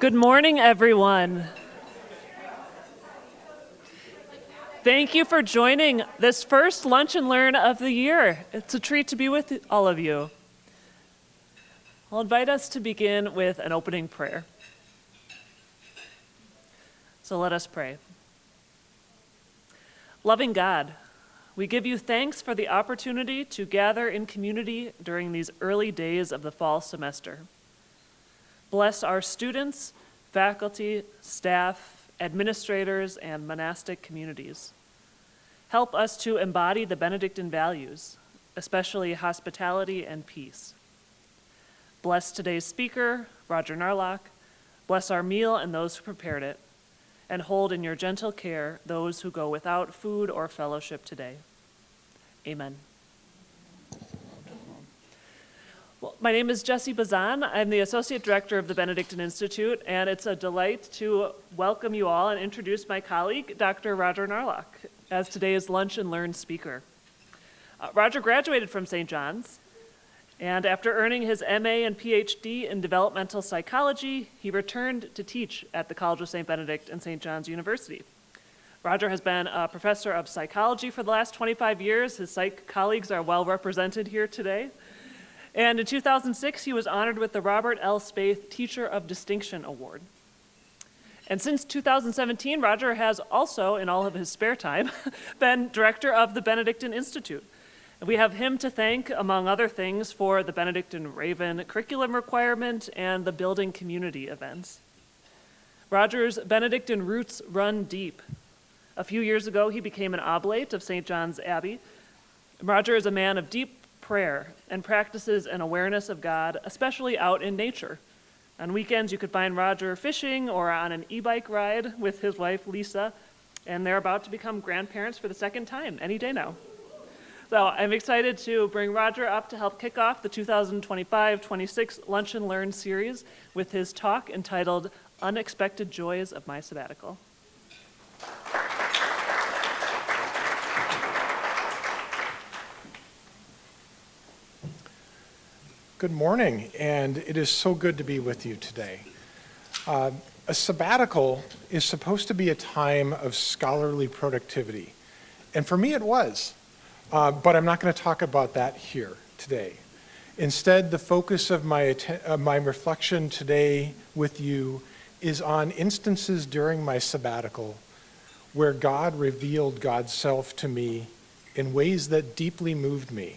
Good morning, everyone. Thank you for joining this first Lunch and Learn of the year. It's a treat to be with all of you. I'll invite us to begin with an opening prayer. So let us pray. Loving God, we give you thanks for the opportunity to gather in community during these early days of the fall semester. Bless our students, faculty, staff, administrators, and monastic communities. Help us to embody the Benedictine values, especially hospitality and peace. Bless today's speaker, Rodger Narloch. Bless our meal and those who prepared it, and hold in your gentle care those who go without food or fellowship today. Amen. Well, my name is Jessie Bazan. I'm the Associate Director of the Benedictine Institute, and it's a delight to welcome you all and introduce my colleague, Dr. Rodger Narloch, as today's Lunch and Learn speaker. Rodger graduated from St. John's, and after earning his MA and PhD in developmental psychology, he returned to teach at the College of St. Benedict and St. John's University. Rodger has been a professor of psychology for the last 25 years. His psych colleagues are well represented here today. And in 2006, he was honored with the Robert L. Spaeth Teacher of Distinction Award. And since 2017, Rodger has also, in all of his spare time, been director of the Benedictine Institute. And we have him to thank, among other things, for the Benedictine Raven curriculum requirement and the building community events. Rodger's Benedictine roots run deep. A few years ago, he became an oblate of St. John's Abbey. Rodger is a man of deep prayer and practices an awareness of God, especially out in nature. On weekends, you could find Rodger fishing or on an e-bike ride with his wife, Lisa, and they're about to become grandparents for the second time any day now. So I'm excited to bring Rodger up to help kick off the 2025-26 Lunch and Learn series with his talk entitled Unexpected Joys of My Sabbatical. Good morning, and it is so good to be with you today. A sabbatical is supposed to be a time of scholarly productivity, and for me it was, but I'm not going to talk about that here today. Instead, the focus of my reflection today with you is on instances during my sabbatical where God revealed God's self to me in ways that deeply moved me,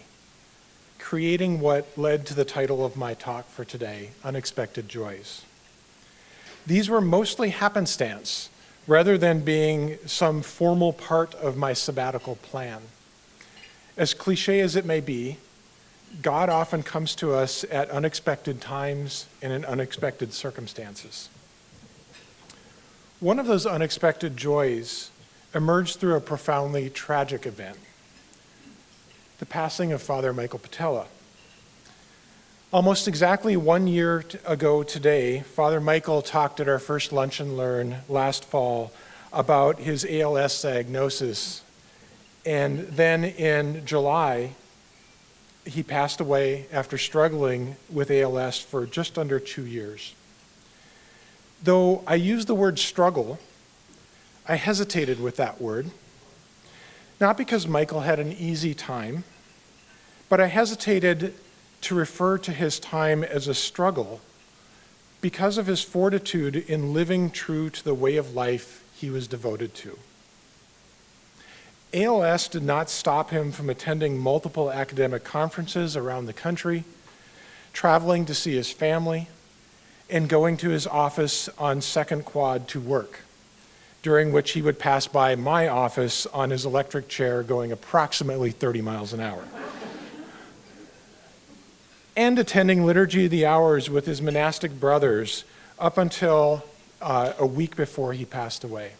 creating what led to the title of my talk for today, Unexpected Joys. These were mostly happenstance, rather than being some formal part of my sabbatical plan. As cliche as it may be, God often comes to us at unexpected times and in unexpected circumstances. One of those unexpected joys emerged through a profoundly tragic event: the passing of Father Michael Patella. Almost exactly 1 year ago today, Father Michael talked at our first Lunch and Learn last fall about his ALS diagnosis. And then in July, he passed away after struggling with ALS for just under 2 years. Though I use the word struggle, I hesitated with that word. Not because Michael had an easy time, but I hesitated to refer to his time as a struggle because of his fortitude in living true to the way of life he was devoted to. ALS did not stop him from attending multiple academic conferences around the country, traveling to see his family, and going to his office on Second Quad to work, during which he would pass by my office on his electric chair going approximately 30 miles an hour. And attending Liturgy of the Hours with his monastic brothers up until a week before he passed away.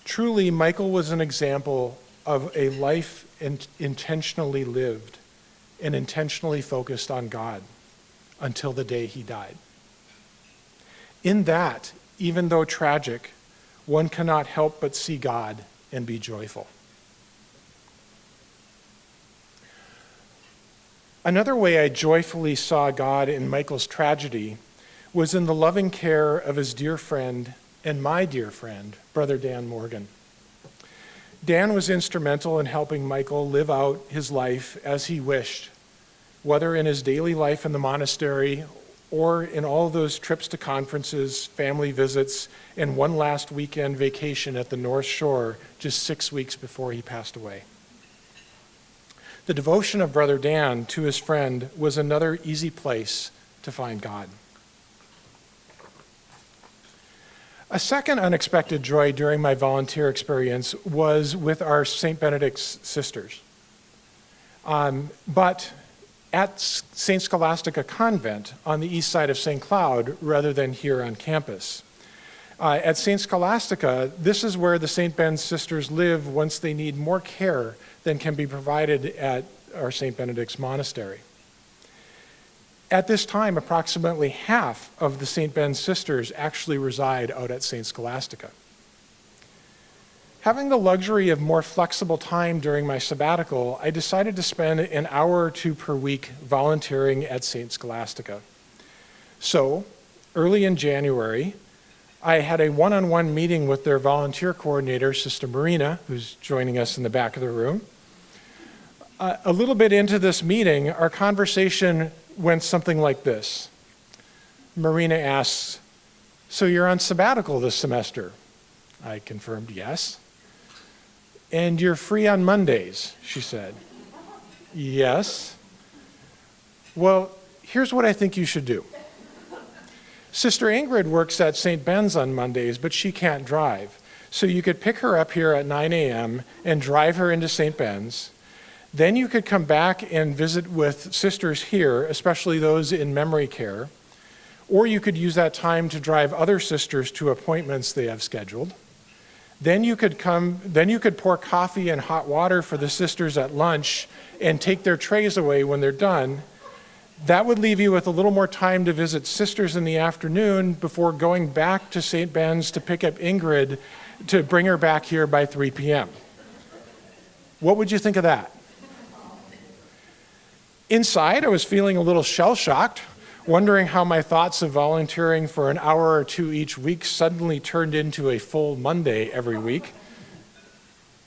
Truly, Michael was an example of a life intentionally lived and intentionally focused on God until the day he died. In that, even though tragic, one cannot help but see God and be joyful. Another way I joyfully saw God in Michael's tragedy was in the loving care of his dear friend and my dear friend, Brother Dan Morgan. Dan was instrumental in helping Michael live out his life as he wished, whether in his daily life in the monastery or in all those trips to conferences, family visits, and one last weekend vacation at the North Shore just 6 weeks before he passed away. The devotion of Brother Dan to his friend was another easy place to find God. A second unexpected joy during my volunteer experience was with our St. Benedict's sisters. But at St. Scholastica Convent on the east side of St. Cloud rather than here on campus. At St. Scholastica, this is where the St. Ben's sisters live once they need more care than can be provided at our St. Benedict's monastery. At this time, approximately half of the St. Ben's sisters actually reside out at St. Scholastica. Having the luxury of more flexible time during my sabbatical, I decided to spend an hour or two per week volunteering at St. Scholastica. So, early in January, I had a one-on-one meeting with their volunteer coordinator, Sister Marina, who's joining us in the back of the room. A little bit into this meeting, our conversation went something like this. Marina asks, "So you're on sabbatical this semester?" I confirmed yes. "And you're free on Mondays," she said. "Yes." "Well, here's what I think you should do. Sister Ingrid works at St. Ben's on Mondays, but she can't drive. So you could pick her up here at 9 a.m. and drive her into St. Ben's. Then you could come back and visit with sisters here, especially those in memory care. Or you could use that time to drive other sisters to appointments they have scheduled. Then you could pour coffee and hot water for the sisters at lunch and take their trays away when they're done. That would leave you with a little more time to visit sisters in the afternoon before going back to St. Ben's to pick up Ingrid to bring her back here by 3 p.m. What would you think of that?" Inside, I was feeling a little shell-shocked, wondering how my thoughts of volunteering for an hour or two each week suddenly turned into a full Monday every week.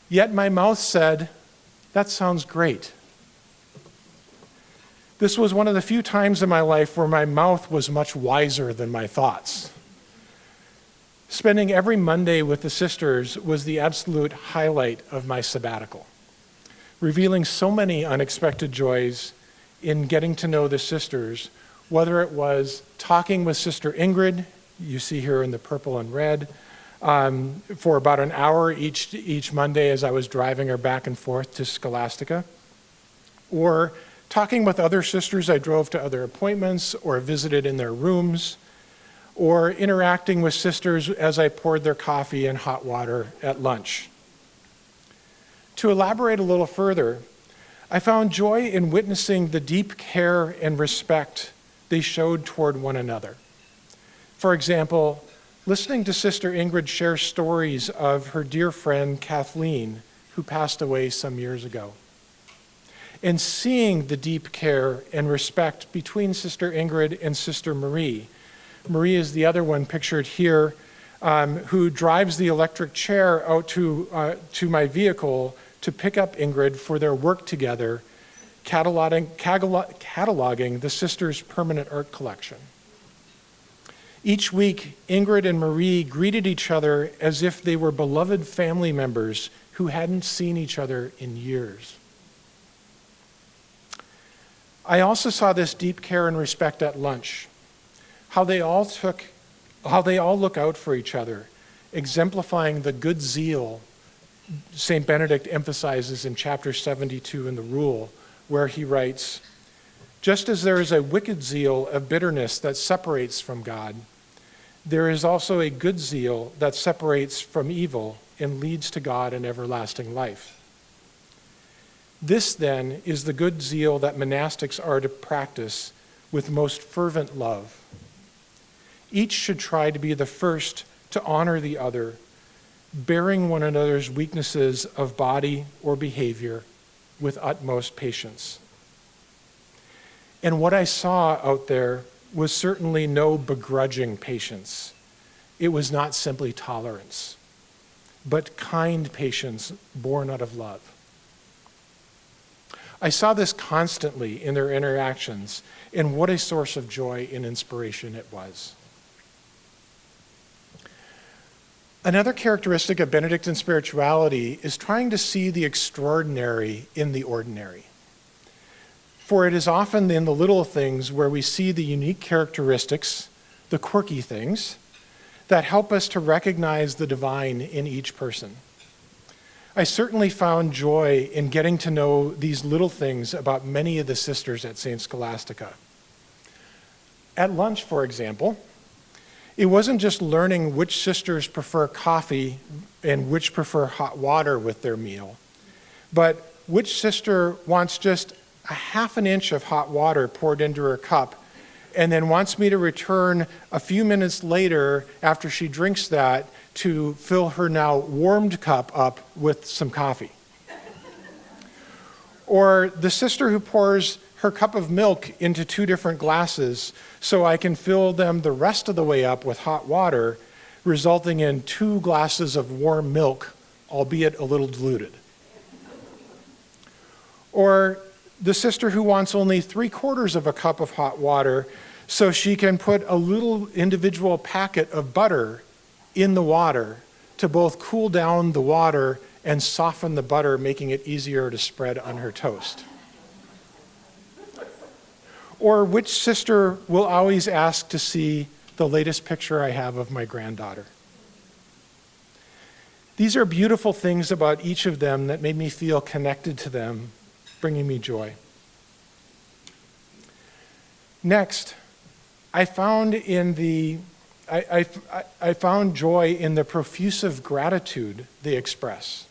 Yet my mouth said, "That sounds great." This was one of the few times in my life where my mouth was much wiser than my thoughts. Spending every Monday with the sisters was the absolute highlight of my sabbatical, revealing so many unexpected joys in getting to know the sisters, whether it was talking with Sister Ingrid, you see here in the purple and red, for about an hour each Monday as I was driving her back and forth to Scholastica, or talking with other sisters I drove to other appointments or visited in their rooms, or interacting with sisters as I poured their coffee and hot water at lunch. To elaborate a little further, I found joy in witnessing the deep care and respect they showed toward one another. For example, listening to Sister Ingrid share stories of her dear friend Kathleen, who passed away some years ago, and seeing the deep care and respect between Sister Ingrid and Sister Marie. Marie is the other one pictured here, who drives the electric chair out to my vehicle to pick up Ingrid for their work together, cataloging the sisters' permanent art collection. Each week, Ingrid and Marie greeted each other as if they were beloved family members who hadn't seen each other in years. I also saw this deep care and respect at lunch, how they all look out for each other, exemplifying the good zeal St. Benedict emphasizes in chapter 72 in the Rule, where he writes, "Just as there is a wicked zeal of bitterness that separates from God, there is also a good zeal that separates from evil and leads to God and everlasting life. This, then, is the good zeal that monastics are to practice with most fervent love. Each should try to be the first to honor the other, bearing one another's weaknesses of body or behavior with utmost patience." And what I saw out there was certainly no begrudging patience. It was not simply tolerance, but kind patience born out of love. I saw this constantly in their interactions, and what a source of joy and inspiration it was. Another characteristic of Benedictine spirituality is trying to see the extraordinary in the ordinary. For it is often in the little things where we see the unique characteristics, the quirky things, that help us to recognize the divine in each person. I certainly found joy in getting to know these little things about many of the sisters at St. Scholastica. At lunch, for example, it wasn't just learning which sisters prefer coffee and which prefer hot water with their meal, but which sister wants just a half an inch of hot water poured into her cup and then wants me to return a few minutes later after she drinks that to fill her now warmed cup up with some coffee. Or the sister who pours her cup of milk into 2 different glasses so I can fill them the rest of the way up with hot water, resulting in 2 glasses of warm milk, albeit a little diluted. Or the sister who wants only 3/4 of a cup of hot water so she can put a little individual packet of butter in the water to both cool down the water and soften the butter, making it easier to spread on her toast. Or which sister will always ask to see the latest picture I have of my granddaughter. These are beautiful things about each of them that made me feel connected to them, bringing me joy. Next, I found joy in the profusive gratitude they express.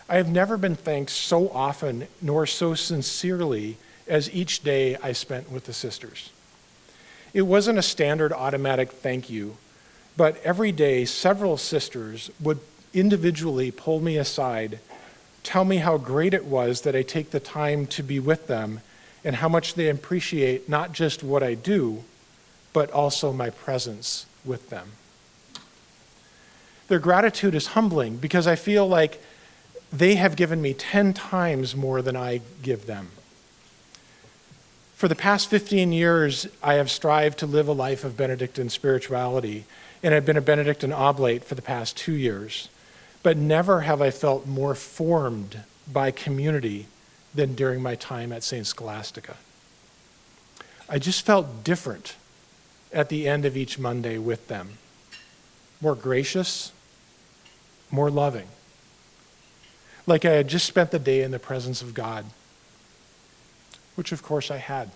I have never been thanked so often nor so sincerely as each day I spent with the sisters. It wasn't a standard automatic thank you, but every day several sisters would individually pull me aside, tell me how great it was that I take the time to be with them and how much they appreciate not just what I do, but also my presence with them. Their gratitude is humbling because I feel like they have given me 10 times more than I give them. For the past 15 years, I have strived to live a life of Benedictine spirituality, and I've been a Benedictine oblate for the past 2 years. But never have I felt more formed by community than during my time at St. Scholastica. I just felt different at the end of each Monday with them. More gracious, more loving. Like I had just spent the day in the presence of God, which of course I had.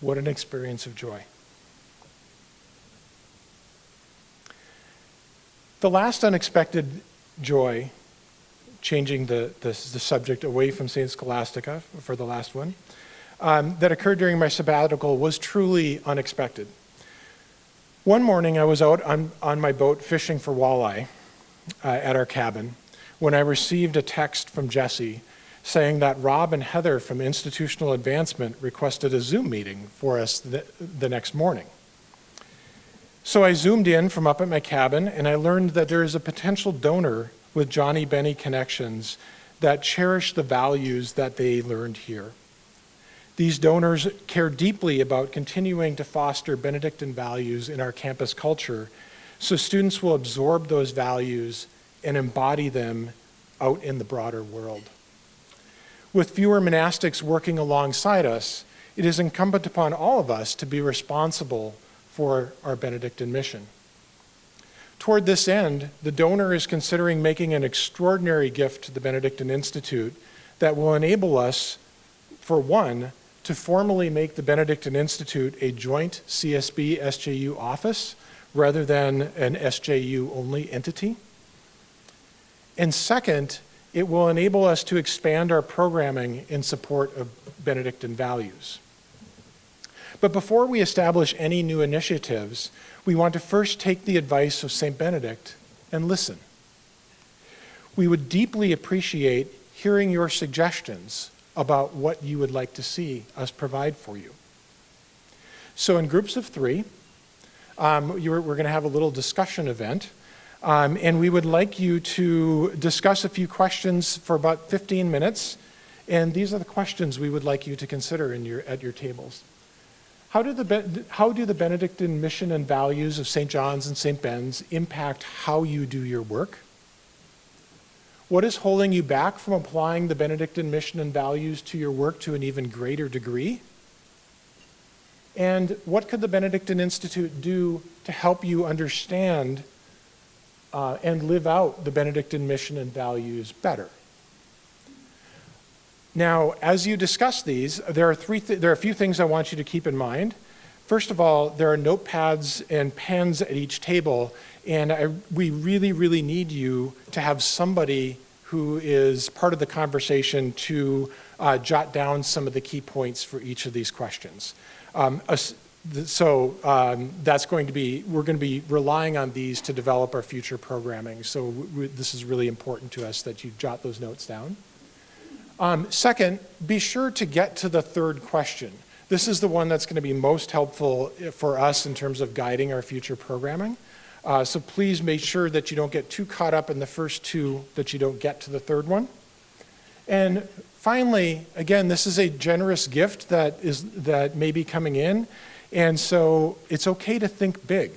What an experience of joy. The last unexpected joy, changing the subject away from St. Scholastica for the last one, that occurred during my sabbatical was truly unexpected. One morning I was out on my boat fishing for walleye at our cabin when I received a text from Jesse saying that Rob and Heather from Institutional Advancement requested a Zoom meeting for us the next morning. So I zoomed in from up at my cabin and I learned that there is a potential donor with Johnny Benny connections that cherish the values that they learned here. These donors care deeply about continuing to foster Benedictine values in our campus culture so students will absorb those values and embody them out in the broader world. With fewer monastics working alongside us, it is incumbent upon all of us to be responsible for our Benedictine mission. Toward this end, the donor is considering making an extraordinary gift to the Benedictine Institute that will enable us, for one, to formally make the Benedictine Institute a joint CSB-SJU office rather than an SJU-only entity. And second, it will enable us to expand our programming in support of Benedictine values. But before we establish any new initiatives, we want to first take the advice of St. Benedict and listen. We would deeply appreciate hearing your suggestions about what you would like to see us provide for you. So in groups of 3, we're going to have a little discussion event. And we would like you to discuss a few questions for about 15 minutes. And these are the questions we would like you to consider at your tables. How do the Benedictine mission and values of St. John's and St. Ben's impact how you do your work? What is holding you back from applying the Benedictine mission and values to your work to an even greater degree? And what could the Benedictine Institute do to help you understand and live out the Benedictine mission and values better? Now, as you discuss these, there are a few things I want you to keep in mind. First of all, there are notepads and pens at each table, and we really, really need you to have somebody who is part of the conversation to jot down some of the key points for each of these questions. So that's going to be, we're going to be relying on these to develop our future programming. So this is really important to us that you jot those notes down. Second, be sure to get to the third question. This is the one that's going to be most helpful for us in terms of guiding our future programming. So please make sure that you don't get too caught up in the first 2, that you don't get to the third one. And finally, again, this is a generous gift that may be coming in. And so it's okay to think big.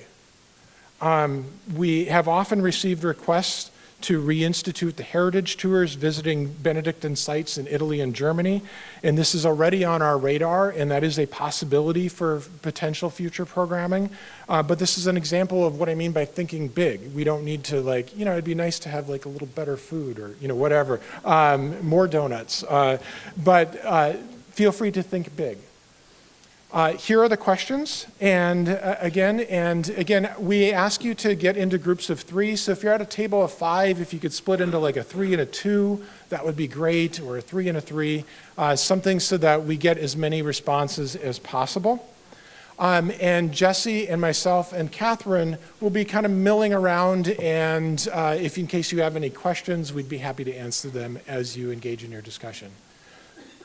We have often received requests to reinstitute the heritage tours visiting Benedictine sites in Italy and Germany. And this is already on our radar, and that is a possibility for potential future programming. But this is an example of what I mean by thinking big. We don't need to it'd be nice to have a little better food or, whatever, more donuts. But feel free to think big. Here are the questions, and again, we ask you to get into groups of 3. So if you're at a table of 5, if you could split into a 3 and a 2, that would be great, or a 3 and a 3, something so that we get as many responses as possible. And Jesse and myself and Catherine will be kind of milling around, and if in case you have any questions, we'd be happy to answer them as you engage in your discussion.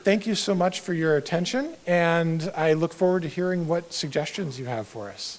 Thank you so much for your attention, and I look forward to hearing what suggestions you have for us.